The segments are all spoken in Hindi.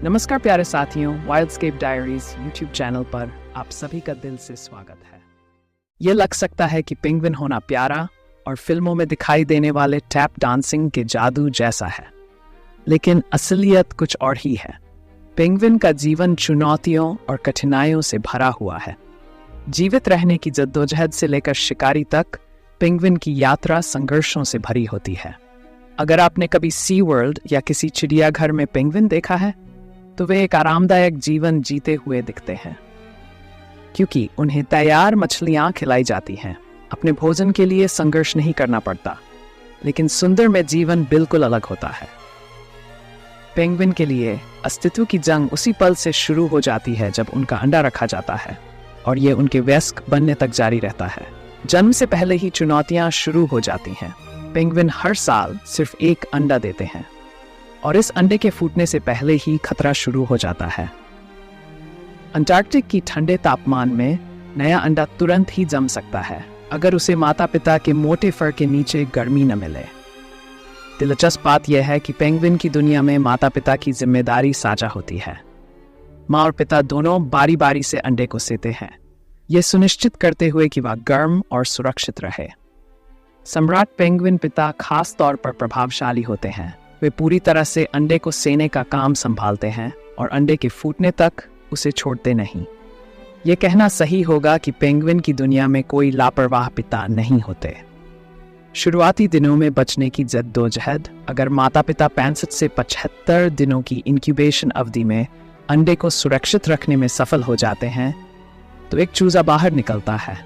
नमस्कार प्यारे साथियों, वाइल्डस्केप डायरीज यूट्यूब चैनल पर आप सभी का दिल से स्वागत है। ये लग सकता है कि पेंगुइन होना प्यारा और फिल्मों में दिखाई देने वाले टैप डांसिंग के जादू जैसा है, लेकिन असलियत कुछ और ही है। पेंगुइन का जीवन चुनौतियों और कठिनाइयों से भरा हुआ है। जीवित रहने की जद्दोजहद से लेकर शिकारी तक, पेंगुइन की यात्रा संघर्षों से भरी होती है। अगर आपने कभी सी वर्ल्ड या किसी चिड़ियाघर में पेंगुइन देखा है, तो वे एक आरामदायक जीवन जीते हुए दिखते हैं, क्योंकि उन्हें तैयार मछलियां खिलाई जाती हैं। अपने भोजन के लिए संघर्ष नहीं करना पड़ता, लेकिन सुंदर में जीवन बिल्कुल अलग होता है। पेंगुइन के लिए अस्तित्व की जंग उसी पल से शुरू हो जाती है जब उनका अंडा रखा जाता है, और ये उनके वयस्क बनने तक जारी रहता है। जन्म से पहले ही चुनौतियां शुरू हो जाती हैं। पेंगुइन हर साल सिर्फ एक अंडा देते हैं, और इस अंडे के फूटने से पहले ही खतरा शुरू हो जाता है। अंटार्कटिक की ठंडे तापमान में नया अंडा तुरंत ही जम सकता है, अगर उसे माता पिता के मोटे फर के नीचे गर्मी न मिले। दिलचस्प बात यह है कि पेंगुइन की दुनिया में माता पिता की जिम्मेदारी साझा होती है। माँ और पिता दोनों बारी बारी से अंडे को सेते हैं, ये सुनिश्चित करते हुए कि वह गर्म और सुरक्षित रहे। सम्राट पेंगुइन पिता खास तौर पर प्रभावशाली होते हैं। वे पूरी तरह से अंडे को सेने का काम संभालते हैं और अंडे के फूटने तक उसे छोड़ते नहीं। ये कहना सही होगा कि पेंगुइन की दुनिया में कोई लापरवाह पिता नहीं होते। शुरुआती दिनों में बचने की जद्दोजहद, अगर माता पिता 65 से 75 दिनों की इंक्यूबेशन अवधि में अंडे को सुरक्षित रखने में सफल हो जाते हैं, तो एक चूजा बाहर निकलता है।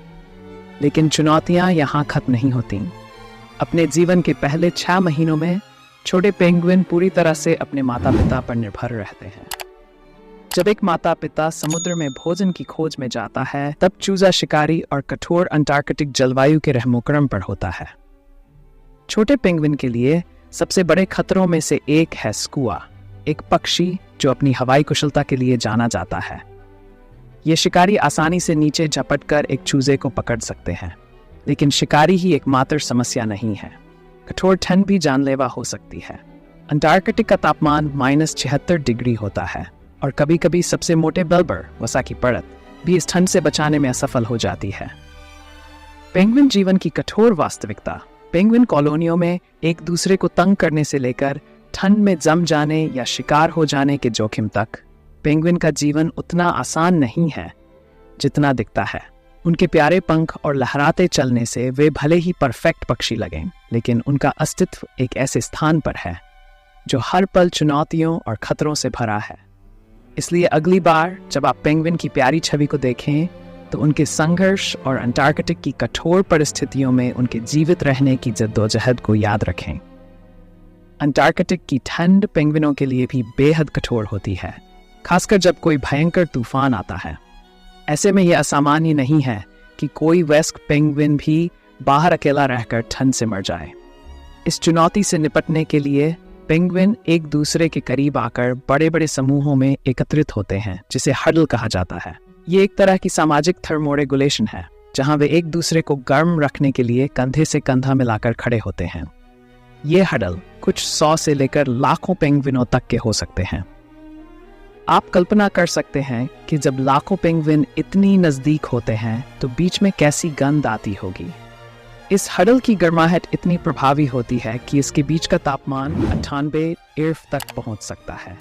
लेकिन चुनौतियां यहाँ खत्म नहीं होती। अपने जीवन के पहले 6 महीनों में छोटे पेंगुइन पूरी तरह से अपने माता पिता पर निर्भर रहते हैं। जब एक माता पिता समुद्र में भोजन की खोज में जाता है, तब चूजा शिकारी और कठोर अंटार्कटिक जलवायु के रहमोकरम पर होता है। छोटे पेंगुइन के लिए सबसे बड़े खतरों में से एक है स्कुआ, एक पक्षी जो अपनी हवाई कुशलता के लिए जाना जाता है। ये शिकारी आसानी से नीचे झपटकर एक चूजे को पकड़ सकते हैं, लेकिन शिकारी ही एकमात्र समस्या नहीं है। कठोर ठंड भी जानलेवा हो सकती है। अंटार्कटिक का तापमान -76 डिग्री होता है, और कभी कभी सबसे मोटे बल्बर वसा की परत भी इस ठंड से बचाने में असफल हो जाती है। पेंगुइन जीवन की कठोर वास्तविकता। पेंगुइन कॉलोनियों में एक दूसरे को तंग करने से लेकर ठंड में जम जाने या शिकार हो जाने के जोखिम तक, पेंगुइन का जीवन उतना आसान नहीं है जितना दिखता है। उनके प्यारे पंख और लहराते चलने से वे भले ही परफेक्ट पक्षी लगें, लेकिन उनका अस्तित्व एक ऐसे स्थान पर है जो हर पल चुनौतियों और खतरों से भरा है। इसलिए अगली बार जब आप पेंगुइन की प्यारी छवि को देखें, तो उनके संघर्ष और अंटार्कटिक की कठोर परिस्थितियों में उनके जीवित रहने की जद्दोजहद को याद रखें। अंटार्कटिक की ठंड पेंगुइनों के लिए भी बेहद कठोर होती है, खासकर जब कोई भयंकर तूफान आता है। ऐसे में यह असामान्य नहीं है कि कोई वयस्क पेंगुइन भी बाहर अकेला रहकर ठंड से मर जाए। इस चुनौती से निपटने के लिए पेंगुइन एक दूसरे के करीब आकर बड़े बड़े समूहों में एकत्रित होते हैं, जिसे हडल कहा जाता है। ये एक तरह की सामाजिक थर्मोरेगुलेशन है, जहां वे एक दूसरे को गर्म रखने के लिए कंधे से कंधा मिलाकर खड़े होते हैं। ये हडल कुछ 100 से लेकर लाखों पेंगुइनों तक के हो सकते हैं। आप कल्पना कर सकते हैं कि जब लाखों पेंगुइन इतनी नजदीक होते हैं, तो बीच में कैसी गंध आती होगी। इस हडल की गर्माहट इतनी प्रभावी होती है कि इसके बीच का तापमान 98 इर्फ तक पहुंच सकता है।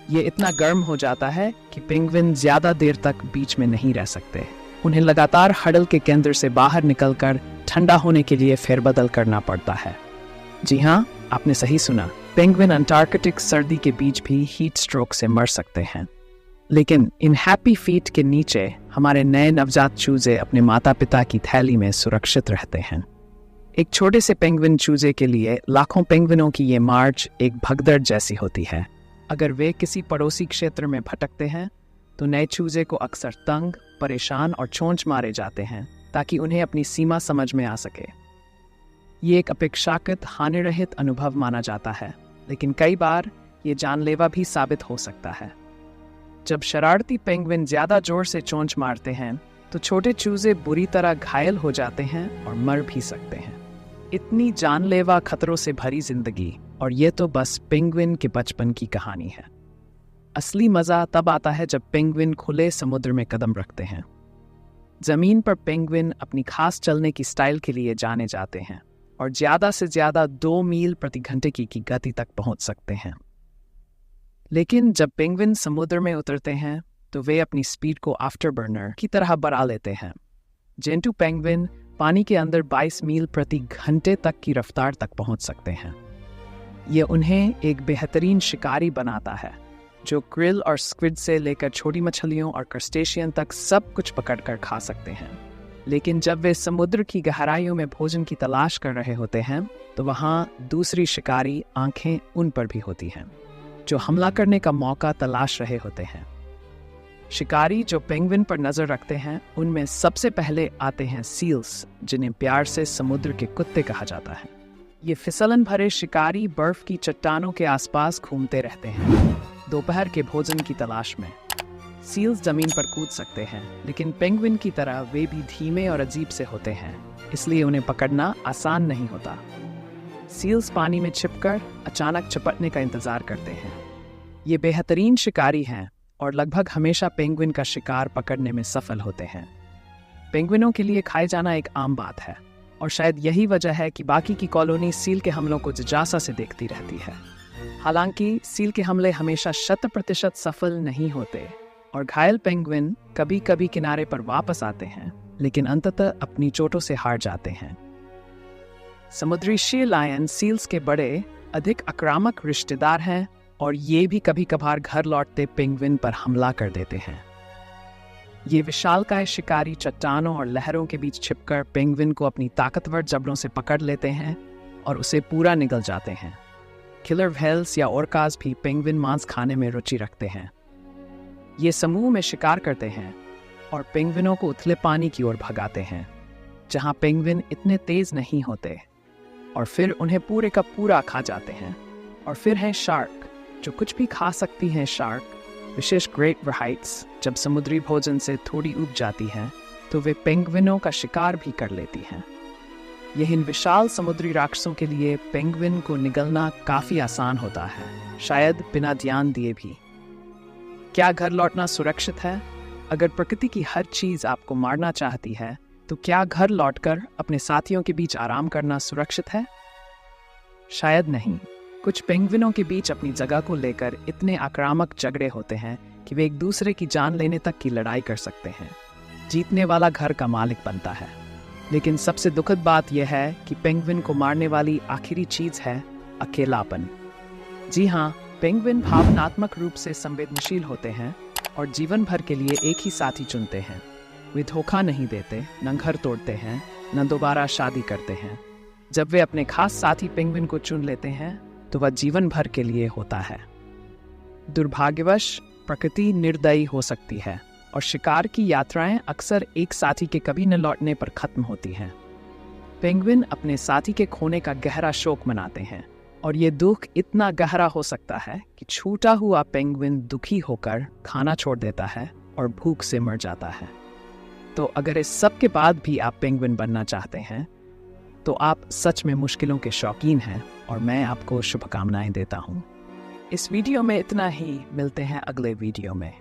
ये इतना गर्म हो जाता है कि पेंगुइन ज्यादा देर तक बीच में नहीं रह सकते। उन्हें लगातार हडल के केंद्र से बाहर निकलकर ठंडा होने के लिए फेरबदल करना पड़ता है। जी हाँ, आपने सही सुना, पेंगुइन अंटार्कटिक सर्दी के बीच भी हीट स्ट्रोक से मर सकते हैं। लेकिन इन हैप्पी फीट के नीचे हमारे नए नवजात चूजे अपने माता पिता की थैली में सुरक्षित रहते हैं। एक छोटे से पेंगुइन चूजे के लिए लाखों पेंगुइनों की ये मार्च एक भगदड़ जैसी होती है। अगर वे किसी पड़ोसी क्षेत्र में भटकते हैं, तो नए चूजे को अक्सर तंग, परेशान और चोंच मारे जाते हैं, ताकि उन्हें अपनी सीमा समझ में आ सके। ये एक अपेक्षाकृत हानिरहित अनुभव माना जाता है, लेकिन कई बार ये जानलेवा भी साबित हो सकता है। जब शरारती पेंगुइन ज्यादा जोर से चोंच मारते हैं, तो छोटे चूजे बुरी तरह घायल हो जाते हैं और मर भी सकते हैं। इतनी जानलेवा खतरों से भरी जिंदगी, और ये तो बस पेंगुइन के बचपन की कहानी है। असली मज़ा तब आता है जब पेंगुइन खुले समुद्र में कदम रखते हैं। ज़मीन पर पेंगुइन अपनी खास चलने की स्टाइल के लिए जाने जाते हैं और ज़्यादा से ज़्यादा 2 मील प्रति घंटे की गति तक पहुंच सकते हैं। लेकिन जब पेंगुइन समुद्र में उतरते हैं तो वे अपनी स्पीड को आफ्टरबर्नर की तरह बढ़ा लेते हैं। जेंटू पेंगुइन पानी के अंदर 22 मील प्रति घंटे तक की रफ्तार तक पहुंच सकते हैं। ये उन्हें एक बेहतरीन शिकारी बनाता है जो क्रिल और स्क्विड से लेकर छोटी मछलियों और क्रस्टेशियन तक सब कुछ पकड़कर खा सकते हैं। लेकिन जब वे समुद्र की गहराइयों में भोजन की तलाश कर रहे होते हैं तो वहाँ दूसरी शिकारी आंखें उन पर भी होती हैं जो हमला करने का मौका तलाश रहे होते हैं। शिकारी जो पेंगुइन पर नजर रखते हैं उनमें सबसे पहले आते हैं सील्स, जिन्हें प्यार से समुद्र के कुत्ते कहा जाता है। ये फिसलन भरे शिकारी बर्फ की चट्टानों के आसपास घूमते रहते हैं दोपहर के भोजन की तलाश में। सील्स जमीन पर कूद सकते हैं, लेकिन पेंगुइन की तरह वे भी धीमे और अजीब से होते हैं, इसलिए उन्हें पकड़ना आसान नहीं होता। सील्स पानी में छिपकर अचानक चपटने का इंतजार करते हैं। ये बेहतरीन शिकारी हैं और लगभग हमेशा पेंगुइन का शिकार पकड़ने में सफल होते हैं। पेंगुइनों के लिए खाए जाना एक आम बात है और शायद यही वजह है कि बाकी की कॉलोनी सील के हमलों को जिज्ञासा से देखती रहती है। हालांकि सील के हमले हमेशा 100% सफल नहीं होते और घायल पेंगुइन कभी कभी किनारे पर वापस आते हैं, लेकिन अंततः अपनी चोटों से हार जाते हैं। समुद्री शी लायन सील्स के बड़े अधिक आक्रामक रिश्तेदार हैं और ये भी कभी कभार घर लौटते पेंगुइन पर हमला कर देते हैं। ये विशालकाय शिकारी चट्टानों और लहरों के बीच छिपकर पेंगुइन को अपनी ताकतवर जबड़ों से पकड़ लेते हैं और उसे पूरा निगल जाते हैं। किलर व्हेल्स या ओरकास भी पेंगुइन मांस खाने में रुचि रखते हैं। ये समूह में शिकार करते हैं और पेंगुइनों को उथले पानी की ओर भगाते हैं, जहां पेंगुइन इतने तेज नहीं होते, और फिर उन्हें पूरे का पूरा खा जाते हैं। और फिर हैं शार्क, जो कुछ भी खा सकती हैं। शार्क, विशेष ग्रेट व्हाइट्स, जब समुद्री भोजन से थोड़ी उब जाती हैं तो वे पेंगुइनों का शिकार भी कर लेती हैं। यह इन विशाल समुद्री राक्षसों के लिए पेंगुइन को निगलना काफी आसान होता है, शायद बिना ध्यान दिए भी। क्या घर लौटना सुरक्षित है? अगर प्रकृति की हर चीज आपको मारना चाहती है तो क्या घर लौटकर अपने साथियों के बीच आराम करना सुरक्षित है? शायद नहीं। कुछ पेंगुइनों के बीच अपनी जगह को लेकर इतने आक्रामक झगड़े होते हैं कि वे एक दूसरे की जान लेने तक की लड़ाई कर सकते हैं। जीतने वाला घर का मालिक बनता है। लेकिन सबसे दुखद बात यह है कि पेंगुइन को मारने वाली आखिरी चीज है अकेलापन। जी हाँ, पेंगुइन भावनात्मक रूप से संवेदनशील होते हैं और जीवन भर के लिए एक ही साथी चुनते हैं। वे धोखा नहीं देते, न घर तोड़ते हैं, न दोबारा शादी करते हैं। जब वे अपने खास साथी पेंगुइन को चुन लेते हैं तो वह जीवन भर के लिए होता है। दुर्भाग्यवश प्रकृति निर्दयी हो सकती है और शिकार की यात्राएं अक्सर एक साथी के कभी न लौटने पर खत्म होती हैं। पेंगुइन अपने साथी के खोने का गहरा शोक मनाते हैं और ये दुख इतना गहरा हो सकता है कि छूटा हुआ पेंगुइन दुखी होकर खाना छोड़ देता है और भूख से मर जाता है। तो अगर इस सब के बाद भी आप पेंगुइन बनना चाहते हैं तो आप सच में मुश्किलों के शौकीन हैं और मैं आपको शुभकामनाएं देता हूं। इस वीडियो में इतना ही, मिलते हैं अगले वीडियो में।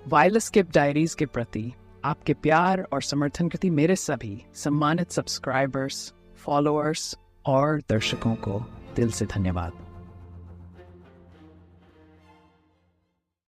वाइल्डस्केप डायरीज के प्रति आपके प्यार और समर्थन के प्रति मेरे सभी सम्मानित सब्सक्राइबर्स, फॉलोअर्स और दर्शकों को दिल से धन्यवाद।